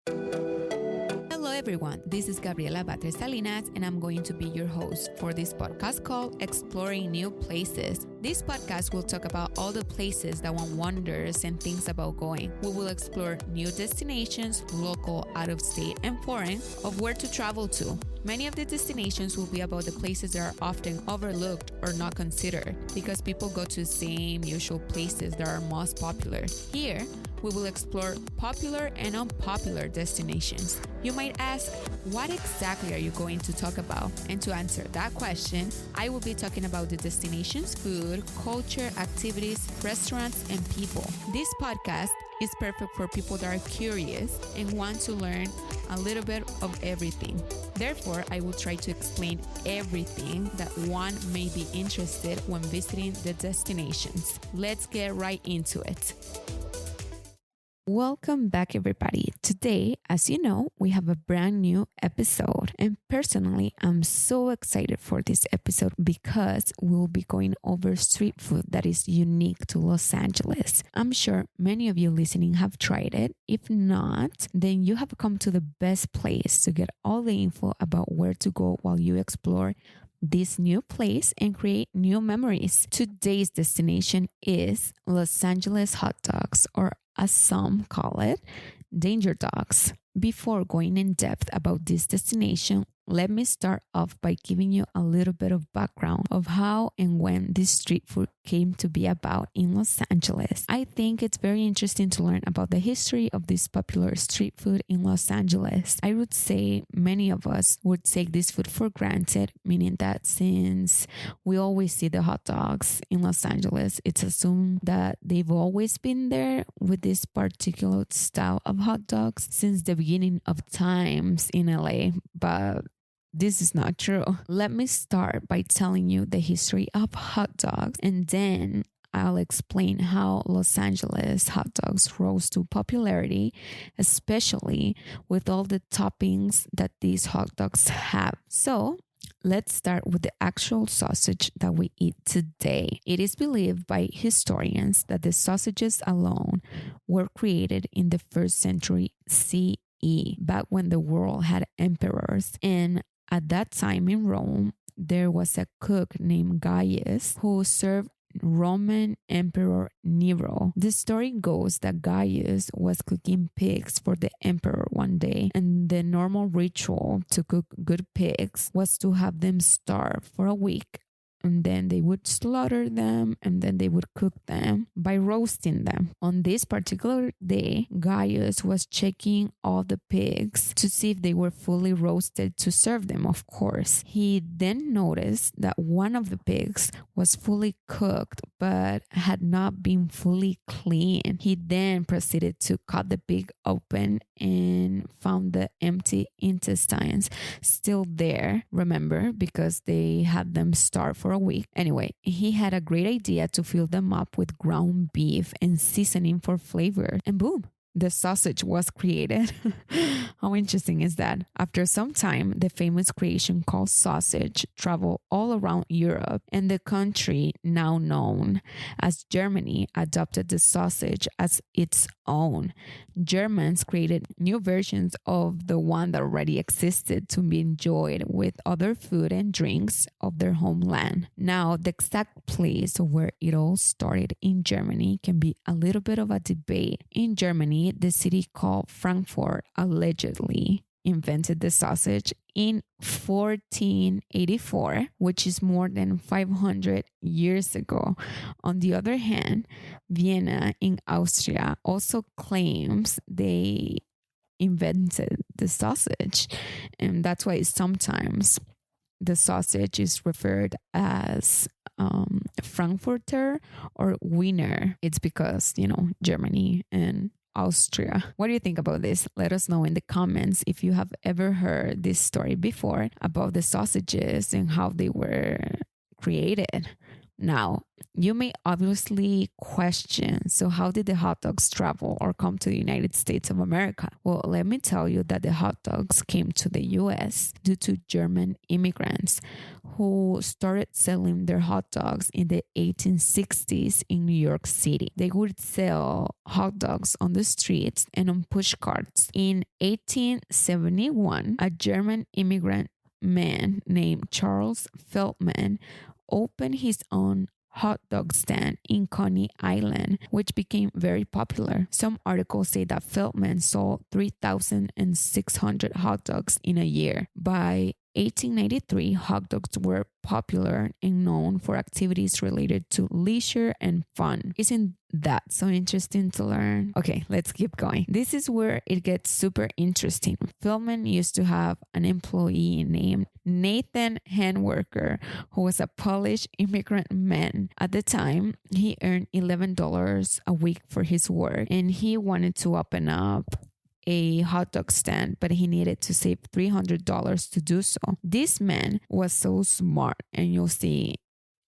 Hello, everyone. This is Gabriela Batres Salinas, and I'm going to be your host for this podcast called Exploring New Places. This podcast will talk about all the places that one wonders and thinks about going. We will explore new destinations, local, out of state, and foreign, of where to travel to. Many of the destinations will be about the places that are often overlooked or not considered because people go to the same usual places that are most popular. Here, we will explore popular and unpopular destinations. You might ask, what exactly are you going to talk about? And to answer that question, I will be talking about the destinations, food, culture, activities, restaurants, and people. This podcast is perfect for people that are curious and want to learn a little bit of everything. Therefore, I will try to explain everything that one may be interested when visiting the destinations. Let's get right into it. Welcome back, everybody. Today, as you know, we have a brand new episode. And personally, I'm so excited for this episode because we'll be going over street food that is unique to Los Angeles. I'm sure many of you listening have tried it. If not, then you have come to the best place to get all the info about where to go while you explore this new place and create new memories. Today's destination is Los Angeles hot dogs, or as some call it, danger dogs. Before going in depth about this destination, let me start off by giving you a little bit of background of how and when this street food came to be about in Los Angeles. I think it's very interesting to learn about the history of this popular street food in Los Angeles. I would say many of us would take this food for granted, meaning that since we always see the hot dogs in Los Angeles, it's assumed that they've always been there with this particular style of hot dogs since the beginning of times in LA, but this is not true. Let me start by telling you the history of hot dogs, and then I'll explain how Los Angeles hot dogs rose to popularity, especially with all the toppings that these hot dogs have. So, let's start with the actual sausage that we eat today. It is believed by historians that the sausages alone were created in the 1st century CE, back when the world had emperors. And at that time in Rome, there was a cook named Gaius who served Roman Emperor Nero. The story goes that Gaius was cooking pigs for the emperor one day, and the normal ritual to cook good pigs was to have them starve for a week, and then they would slaughter them, and then they would cook them by roasting them. On this particular day, Gaius was checking all the pigs to see if they were fully roasted to serve them, of course. He then noticed that one of the pigs was fully cooked but had not been fully cleaned. He then proceeded to cut the pig open and found the empty intestines still there, remember, because they had them starved for a week. Anyway, he had a great idea to fill them up with ground beef and seasoning for flavor, and boom, the sausage was created. How interesting is that? After some time, the famous creation called sausage traveled all around Europe, and the country now known as Germany adopted the sausage as its own. Germans created new versions of the one that already existed to be enjoyed with other food and drinks of their homeland. Now, the exact place where it all started in Germany can be a little bit of a debate. In Germany, the city called Frankfurt allegedly invented the sausage in 1484, which is more than 500 years ago. On the other hand, Vienna in Austria also claims they invented the sausage, and that's why sometimes the sausage is referred as Frankfurter or Wiener. It's because, Germany and Austria. What do you think about this? Let us know in the comments if you have ever heard this story before about the sausages and how they were created. Now, you may obviously question, so how did the hot dogs travel or come to the United States of America? Well, let me tell you that the hot dogs came to the US due to German immigrants who started selling their hot dogs in the 1860s in New York City. They would sell hot dogs on the streets and on push carts. In 1871, a German immigrant man named Charles Feldman opened his own hot dog stand in Coney Island, which became very popular. Some articles say that Feldman sold 3,600 hot dogs in a year. By 1893, hot dogs were popular and known for activities related to leisure and fun. Isn't that so interesting to learn? Okay, let's keep going. This is where it gets super interesting. Feldman used to have an employee named Nathan Handwerker, who was a Polish immigrant man. At the time, he earned $11 a week for his work, and he wanted to open up a hot dog stand, but he needed to save $300 to do so. This man was so smart, and you'll see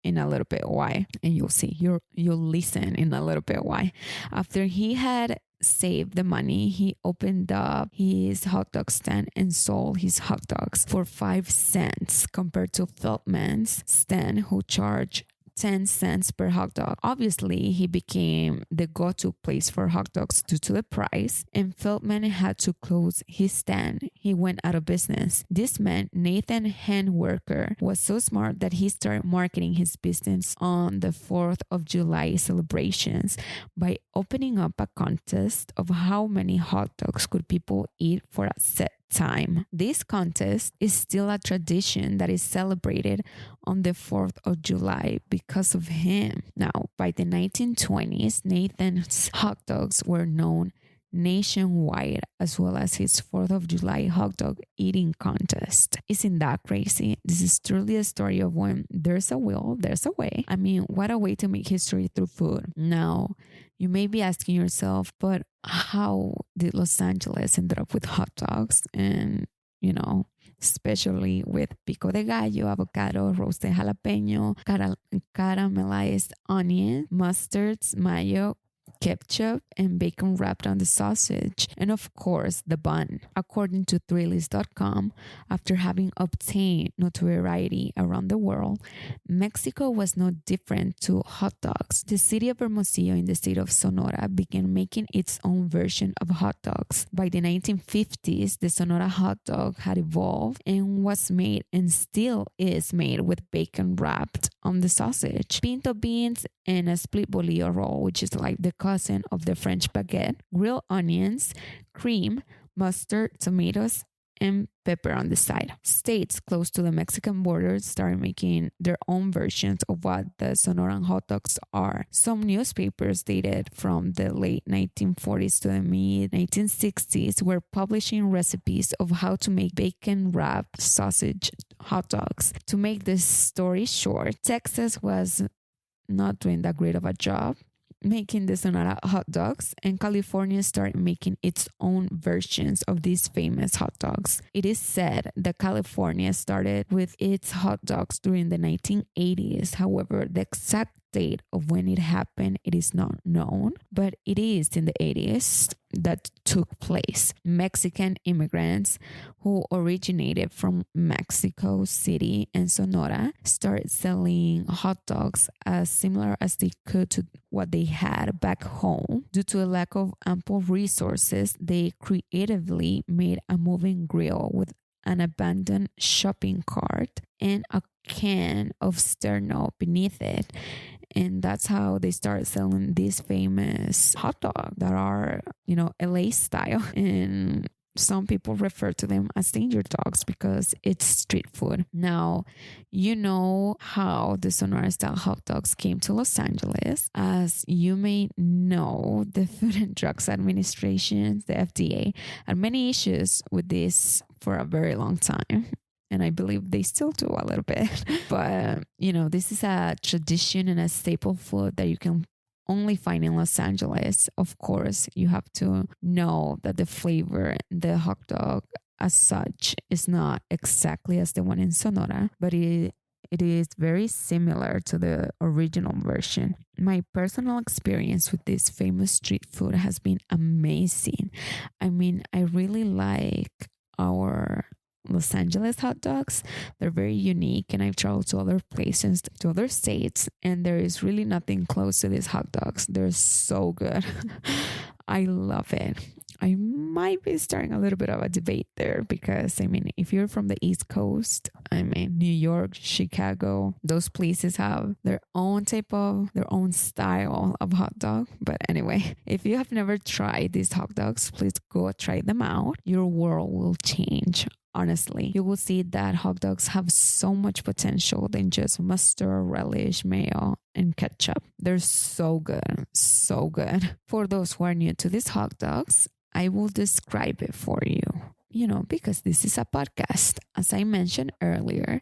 in a little bit why. And you'll listen in a little bit why. After he had saved the money, he opened up his hot dog stand and sold his hot dogs for 5 cents compared to Feldman's stand, who charged 10 cents per hot dog. Obviously, he became the go-to place for hot dogs due to the price, and Feldman had to close his stand. He went out of business. This man, Nathan Handwerker, was so smart that he started marketing his business on the 4th of July celebrations by opening up a contest of how many hot dogs could people eat for a set time. This contest is still a tradition that is celebrated on the 4th of July because of him. Now, by the 1920s, Nathan's hot dogs were known nationwide, as well as his 4th of July hot dog eating contest. Isn't that crazy? This is truly a story of when there's a will, there's a way. I mean, what a way to make history through food. Now, you may be asking yourself, but how did Los Angeles end up with hot dogs? And, especially with pico de gallo, avocado, roasted jalapeno, caramelized onion, mustards, mayo, ketchup, and bacon wrapped on the sausage, and of course the bun. According to Thrillist.com, after having obtained notoriety around the world, Mexico was no different to hot dogs. The city of Hermosillo in the state of Sonora began making its own version of hot dogs. By the 1950s, the Sonora hot dog had evolved and was made, and still is made, with bacon wrapped on the sausage, pinto beans, and a split bolillo roll, which is like the cousin of the French baguette, grilled onions, cream, mustard, tomatoes, and pepper on the side. States close to the Mexican border started making their own versions of what the Sonoran hot dogs are. Some newspapers dated from the late 1940s to the mid 1960s were publishing recipes of how to make bacon wrapped sausage hot dogs. To make this story short, Texas was not doing that great of a job making the Sonora hot dogs, and California started making its own versions of these famous hot dogs. It is said that California started with its hot dogs during the 1980s. However, the exact date of when it happened, it is not known, but it is in the 80s that took place. Mexican immigrants who originated from Mexico City and Sonora started selling hot dogs as similar as they could to what they had back home. Due to a lack of ample resources, they creatively made a moving grill with an abandoned shopping cart and a can of sterno beneath it. And that's how they started selling these famous hot dogs that are, LA style. And some people refer to them as danger dogs because it's street food. Now, you know how the Sonora style hot dogs came to Los Angeles. As you may know, the Food and Drugs Administration, the FDA, had many issues with this for a very long time. And I believe they still do a little bit. But, this is a tradition and a staple food that you can only find in Los Angeles. Of course, you have to know that the flavor, the hot dog as such, is not exactly as the one in Sonora, but it it is very similar to the original version. My personal experience with this famous street food has been amazing. I mean, I really like our Los Angeles hot dogs. They're very unique, and I've traveled to other places, to other states, and there is really nothing close to these hot dogs. They're so good. I love it. I might be starting a little bit of a debate there because, I mean, if you're from the East Coast, I mean, New York, Chicago, those places have their own type of, their own style of hot dog. But anyway, if you have never tried these hot dogs, please go try them out. Your world will change. Honestly, you will see that hot dogs have so much potential than just mustard, relish, mayo, and ketchup. They're so good, so good. For those who are new to these hot dogs, I will describe it for you. You know, because this is a podcast. As I mentioned earlier,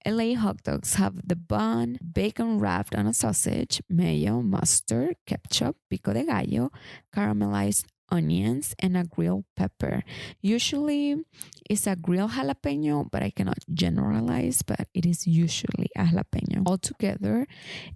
LA hot dogs have the bun, bacon wrapped on a sausage, mayo, mustard, ketchup, pico de gallo, caramelized onions, and a grilled pepper. Usually it's a grilled jalapeno, but I cannot generalize, but it is usually a jalapeno. Altogether,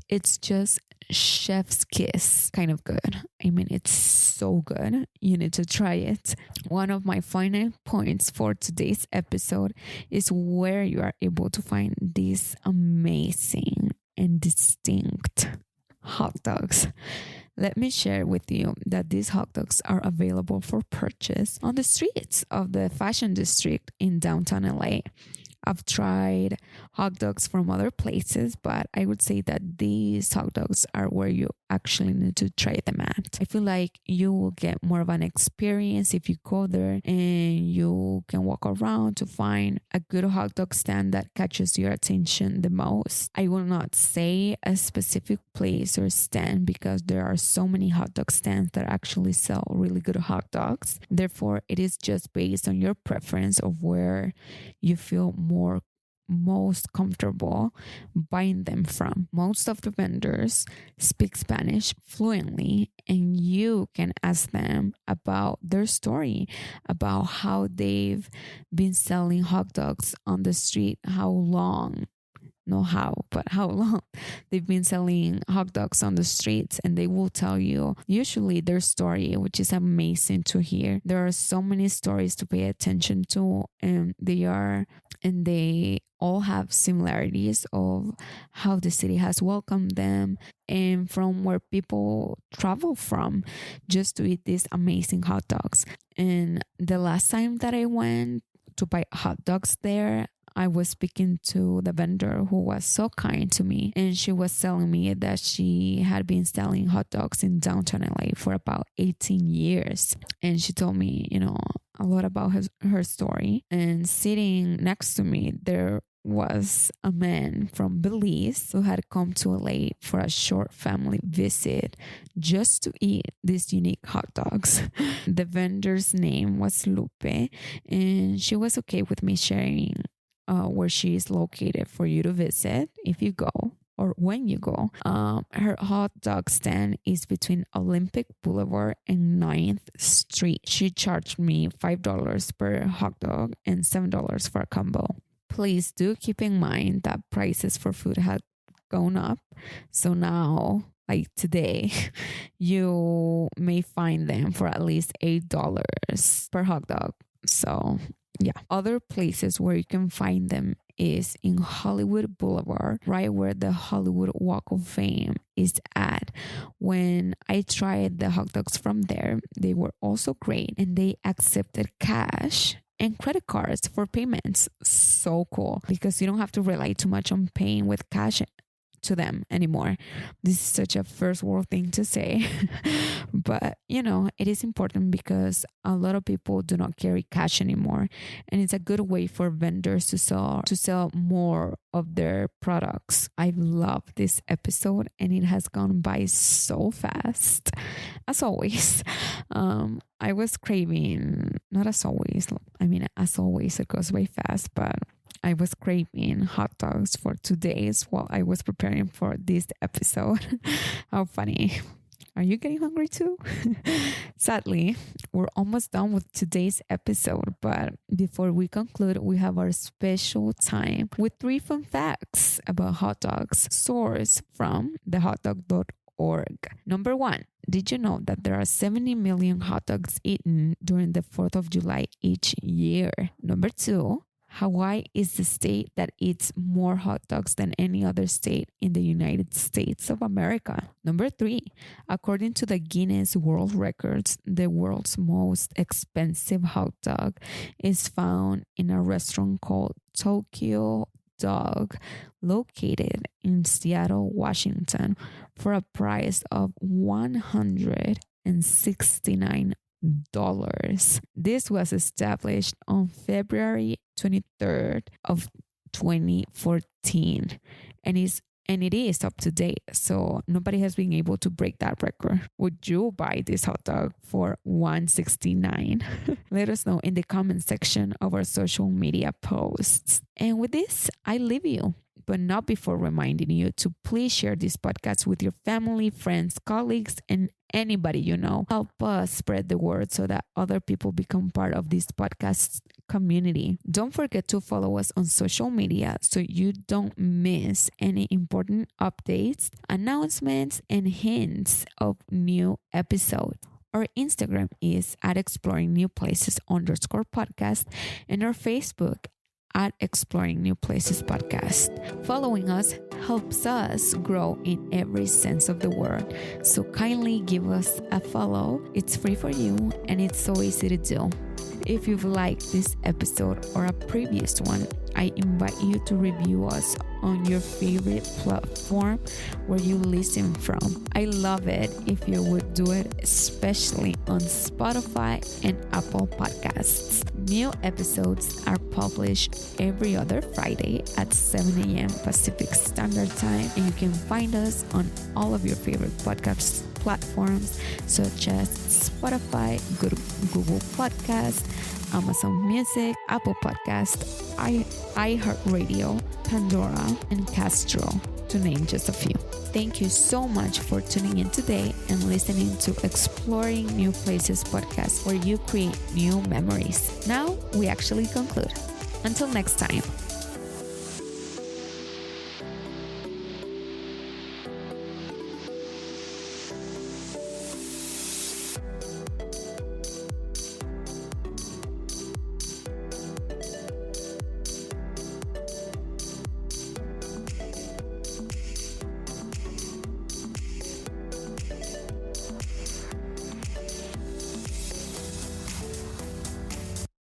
it's just chef's kiss kind of good. I mean, it's so good. You need to try it. One of my final points for today's episode is where you are able to find these amazing and distinct hot dogs. Let me share with you that these hot dogs are available for purchase on the streets of the fashion district in downtown LA. I've tried hot dogs from other places, but I would say that these hot dogs are where you actually need to try them at. I feel like you will get more of an experience if you go there and you can walk around to find a good hot dog stand that catches your attention the most. I will not say a specific place or stand because there are so many hot dog stands that actually sell really good hot dogs. Therefore, it is just based on your preference of where you feel most comfortable buying them from. Most of the vendors speak Spanish fluently, and you can ask them about their story, about how they've been selling hot dogs on the street, how long how long they've been selling hot dogs on the streets, and they will tell you usually their story, which is amazing to hear. There are so many stories to pay attention to, and they all have similarities of how the city has welcomed them and from where people travel from just to eat these amazing hot dogs. And the last time that I went to buy hot dogs there, I was speaking to the vendor who was so kind to me, and she was telling me that she had been selling hot dogs in downtown LA for about 18 years. And she told me, a lot about her story. And sitting next to me, there was a man from Belize who had come to LA for a short family visit just to eat these unique hot dogs. The vendor's name was Lupe, and she was okay with me sharing where she is located for you to visit if you go or when you go. Her hot dog stand is between Olympic Boulevard and 9th Street. She charged me $5 per hot dog and $7 for a combo. Please do keep in mind that prices for food have gone up. So now, like today, you may find them for at least $8 per hot dog. So yeah, other places where you can find them is in Hollywood Boulevard, right where the Hollywood Walk of Fame is at. When I tried the hot dogs from there, they were also great, and they accepted cash and credit cards for payments. So cool, because you don't have to rely too much on paying with cash to them anymore. This is such a first world thing to say, but it is important because a lot of people do not carry cash anymore, and it's a good way for vendors to sell more of their products. I love this episode, and it has gone by so fast. As always, I was craving, not as always, as always it goes by fast, but I was craving hot dogs for 2 days while I was preparing for this episode. How funny. Are you getting hungry too? Sadly, we're almost done with today's episode, but before we conclude, we have our special time with 3 fun facts about hot dogs, sourced from thehotdog.org. Number 1, did you know that there are 70 million hot dogs eaten during the 4th of July each year? Number 2, Hawaii is the state that eats more hot dogs than any other state in the United States of America. Number 3, according to the Guinness World Records, the world's most expensive hot dog is found in a restaurant called Tokyo Dog, located in Seattle, Washington, for a price of $169. This was established on February 23rd of 2014 and it is up to date, so nobody has been able to break that record. Would you buy this hot dog for $169? Let us know in the comment section of our social media posts. And with this, I leave you, but not before reminding you to please share this podcast with your family, friends, colleagues, and anybody you know. Help us spread the word so that other people become part of this podcast community. Don't forget to follow us on social media so you don't miss any important updates, announcements, and hints of new episodes. Our Instagram is at exploringnewplaces_podcast and our Facebook at Exploring New Places Podcast. Following us helps us grow in every sense of the word. So kindly give us a follow. It's free for you and it's so easy to do. If you've liked this episode or a previous one, I invite you to review us on your favorite platform where you listen from. I love it if you would do it, especially on Spotify and Apple Podcasts. New episodes are published every other Friday at 7 a.m. Pacific Standard Time, and you can find us on all of your favorite podcast platforms such as Spotify, Google Podcasts, Amazon Music, Apple Podcast, iHeartRadio, Pandora, and Castro, to name just a few. Thank you so much for tuning in today and listening to Exploring New Places podcast, where you create new memories. Now we actually conclude. Until next time.